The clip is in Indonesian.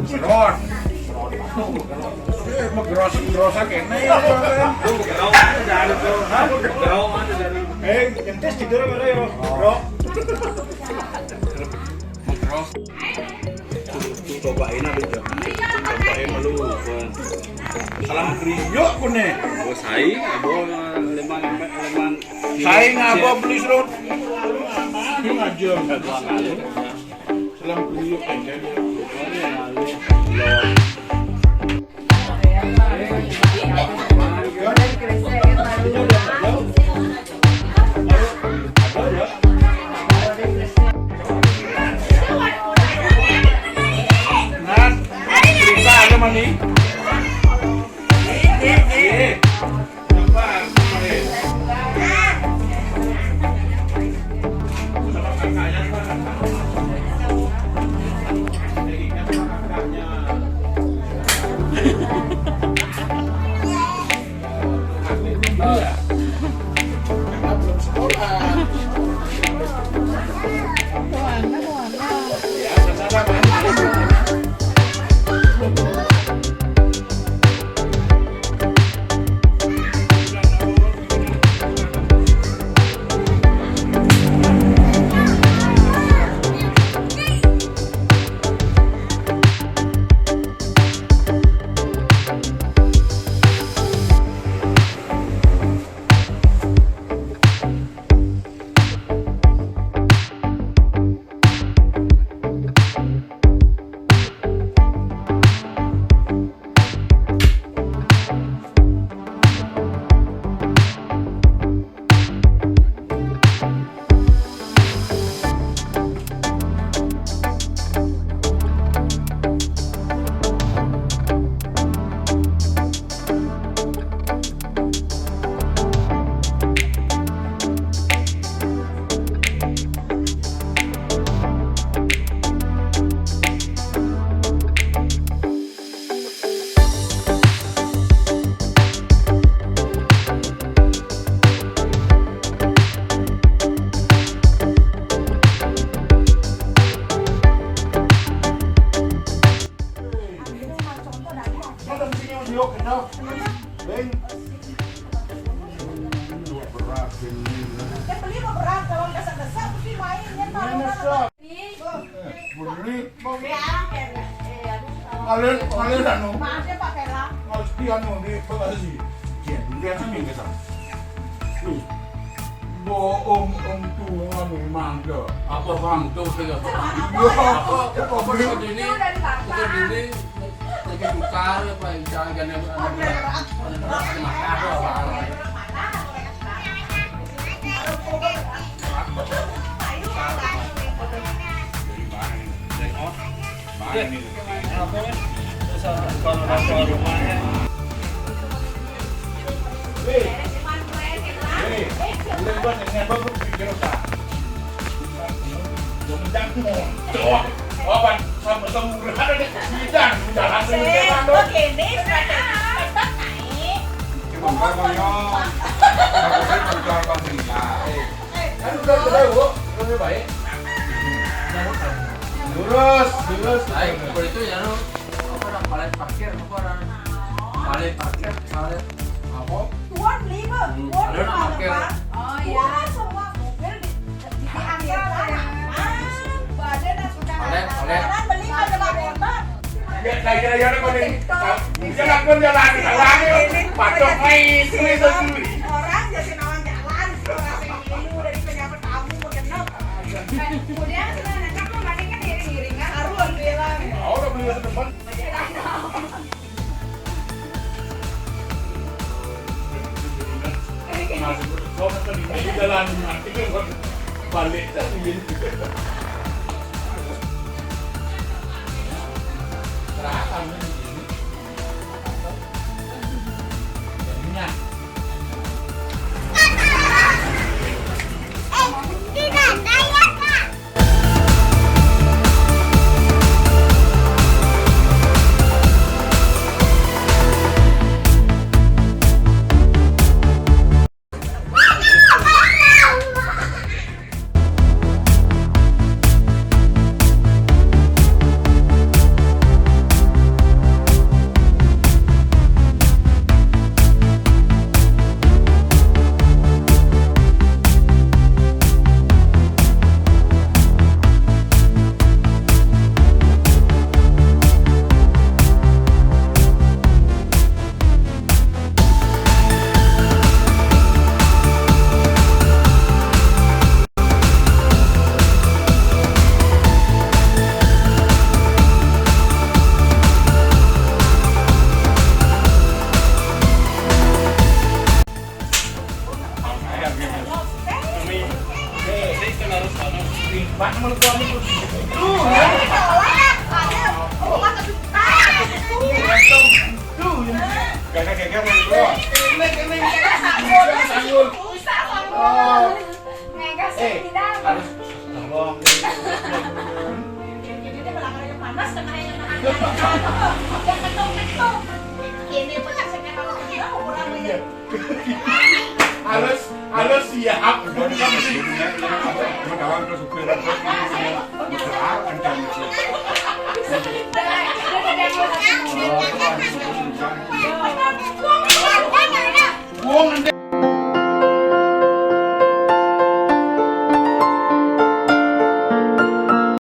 Serot. Megros kene ya. Entes tidur mana ya, Bro? Megros. Cobain aja. Cobain dulu. Salam kriyo kune. Oh, sai, abo leman. Sai ngabo beli serut. Ngajeng. Salam kriyo kene. Kalian anu. Maaf ya Pak Kela. Harus piano di bagasi. Jadi lihat samping ke sana. Om tua anu mangga. Apa bang tuh saya? Apa beli ini? Kita beli tiga juta apa jangan Lurus. Baik, kalau itu ya lo apa orang paling parkir apa orang paling parkir paling apa? Tuan beli bang. Ada orang parkir. Oh iya. Semua mobil diangkat badan dan sudah. Orang beli pada motor. Ya saya kau ni. Jangan kau jalan ini. Pacok main sini. Orang jadi nawan jalan. Orang dari penyambat tamu berkenap. Kemudian sebenarnya kamu bandingkan iring-iringan. Haruan bilang. Orang beli depan. Kau macam ni jalan nanti kan balik tadi. Terasa ni. Jadinya. Tidak, daya Pak. Pak teman kamu tuh. Ini tolak. Ada. Oh, masa pintar. Tuh. Geger-geger nih bro. Sanggul. Usah sanggul. Ngegas tidak. Harus tolong. Jadi belakangnya panas kena yang yang ketuk-ketuk. Ini pecah sekali kalau kita kurang banyak. Harus siap. Bukan kamu sih. Ini kawan terus supir terus ini. Besar kan jam itu.